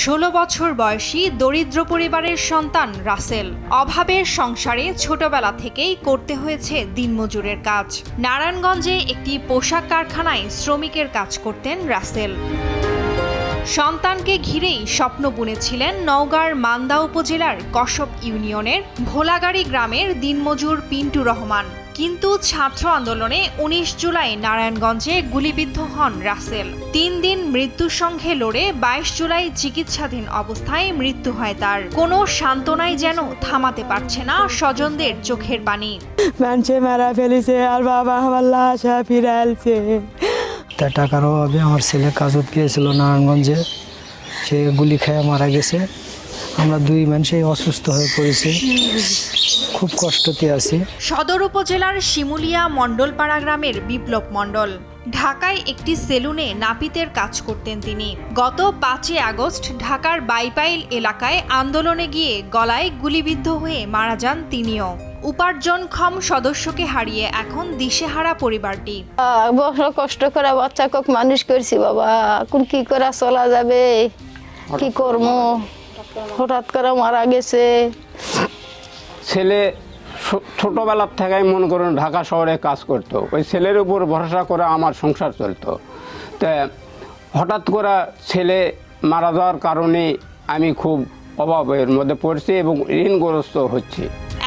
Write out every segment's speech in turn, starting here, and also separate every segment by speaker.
Speaker 1: 16 বছর বয়সী দরিদ্র পরিবারের সন্তান রাসেল। অভাবের সংসারে ছোটবেলা থেকেই করতে হয়েছে দিনমজুরের কাজ। নারায়ণগঞ্জে একটি পোশাক কারখানায় শ্রমিকের কাজ করতেন রাসেল। সন্তানকে ঘিরেই স্বপ্ন বুনেছিলেন নওগাঁর মান্দা উপজেলার কসব ইউনিয়নের ভোলাগাড়ি গ্রামের দিনমজুর পিন্টু রহমান। কিন্তু ছাত্র আন্দোলনে 19 জুলাই নারায়ণগঞ্জে গুলিবিদ্ধ হন রাসেল। 3 দিন মৃত্যুর সঙ্গে লড়ে 22 জুলাই চিকিৎসাধীন অবস্থায় মৃত্যু হয় তার। কোনো সান্ত্বনাই যেন থামাতে পারছে না স্বজনদের চোখের পানি।
Speaker 2: মানুষে মারা ফেলেছে আর বাবা আমার লাশ ফিরে আলছে।
Speaker 3: টাকার অভাবে আমার ছেলে কাজত গিয়েছিল নারায়ণগঞ্জে, সে গুলি খেয়ে মারা গেছে। আমরা দুই মানুষই অসুস্থ হয়ে পড়েছি, খুব কষ্টতে আছি।
Speaker 1: সদর উপজেলার শিমুলিয়া মণ্ডলপাড়া গ্রামের বিপ্লব মণ্ডল ঢাকায় একটি সেলুনে নাপিতের কাজ করতেন তিনি। গত 5 আগস্ট ঢাকার বাইপাইল এলাকায় আন্দোলনে গিয়ে গলায় গুলিবিদ্ধ হয়ে মারা যান তিনিও। উপার্জনক্ষম সদস্যকে হারিয়ে এখন দিশেহারা পরিবারটি।
Speaker 4: কষ্ট করে বাচ্চাকে মানুষ করছি বাবা, এখন কি করে চলা যাবে, কি করবো, হঠাৎ করে মারা গেছে।
Speaker 5: ছেলে ছোটবেলার থেকেই মনে করুন ঢাকা শহরে কাজ করতো, ওই ছেলের উপর ভরসা করে আমার সংসার চলতো। তা হঠাৎ করে ছেলে মারা যাওয়ার কারণে আমি খুব অভাবের মধ্যে পড়ছি এবং ঋণগ্রস্ত হচ্ছি।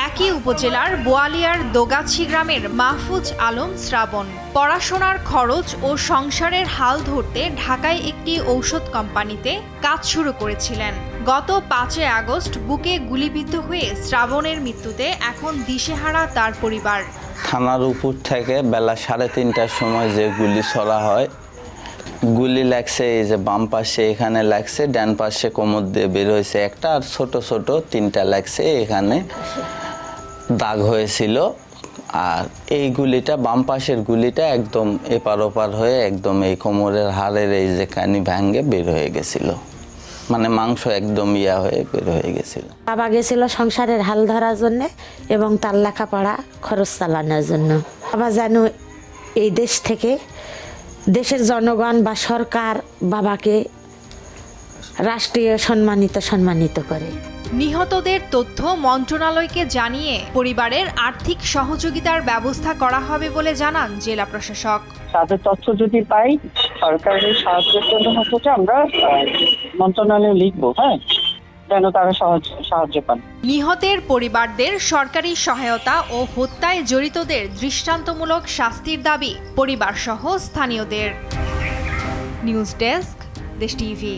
Speaker 1: একই উপজেলার বোয়ালিয়ার দোগাছি গ্রামের মাহফুজ আলম শ্রাবণ পড়াশোনার খরচ ও সংসারের হাল ধরতে ঢাকায় একটি ঔষধ কোম্পানিতে কাজ শুরু করেছিলেন। গত 5 আগস্ট বুকে গুলিবিদ্ধ হয়ে শ্রাবণের মৃত্যুতে এখন দিশেহারা তার পরিবার।
Speaker 6: থানার উপর থেকে বেলা 3:30টার সময় যে গুলি ছড়া হয়, গুলি লাগছে এই যে বাম পাশে এখানে লাগছে, ডান পাশে কোমর দিয়ে বের হয়েছে একটা, আর ছোট ছোট 3টা লাগছে এখানে দাগ হয়েছিল। আর এই গুলিটা বাম পাশের গুলিটা একদম এপার ওপার হয়ে একদম এই কোমরের হাড়ের এই যে কানি ভাঙ্গে বের হয়ে গেছিল, মানে মাংস একদম ইয়া হয়ে বের হয়ে গেছিল।
Speaker 7: বাবা গেছিল সংসারের হাল ধরার জন্য এবং তার লেখাপড়া খরচ চালানোর জন্য। বাবা যেন এই দেশ থেকে দেশের জনগণ বা সরকার বাবাকে রাষ্ট্রীয় সম্মানিত করে।
Speaker 1: নিহতদের তথ্য মন্ত্রণালয়কে জানিয়ে পরিবারের আর্থিক সহযোগিতার ব্যবস্থা করা হবে বলে জানান জেলা প্রশাসক।
Speaker 2: তাদের তথ্য যদি পাই সরকারের সাহায্যের জন্য হচ্ছে আমরা মন্ত্রণালয়ে লিখবো, যেন তারা সাহায্য পান।
Speaker 1: নিহতের পরিবারদের সরকারি সহায়তা ও হত্যায় জড়িতদের দৃষ্টান্তমূলক শাস্তির দাবি পরিবারসহ স্থানীয়দের। নিউজ ডেস্ক, দেশ টিভি।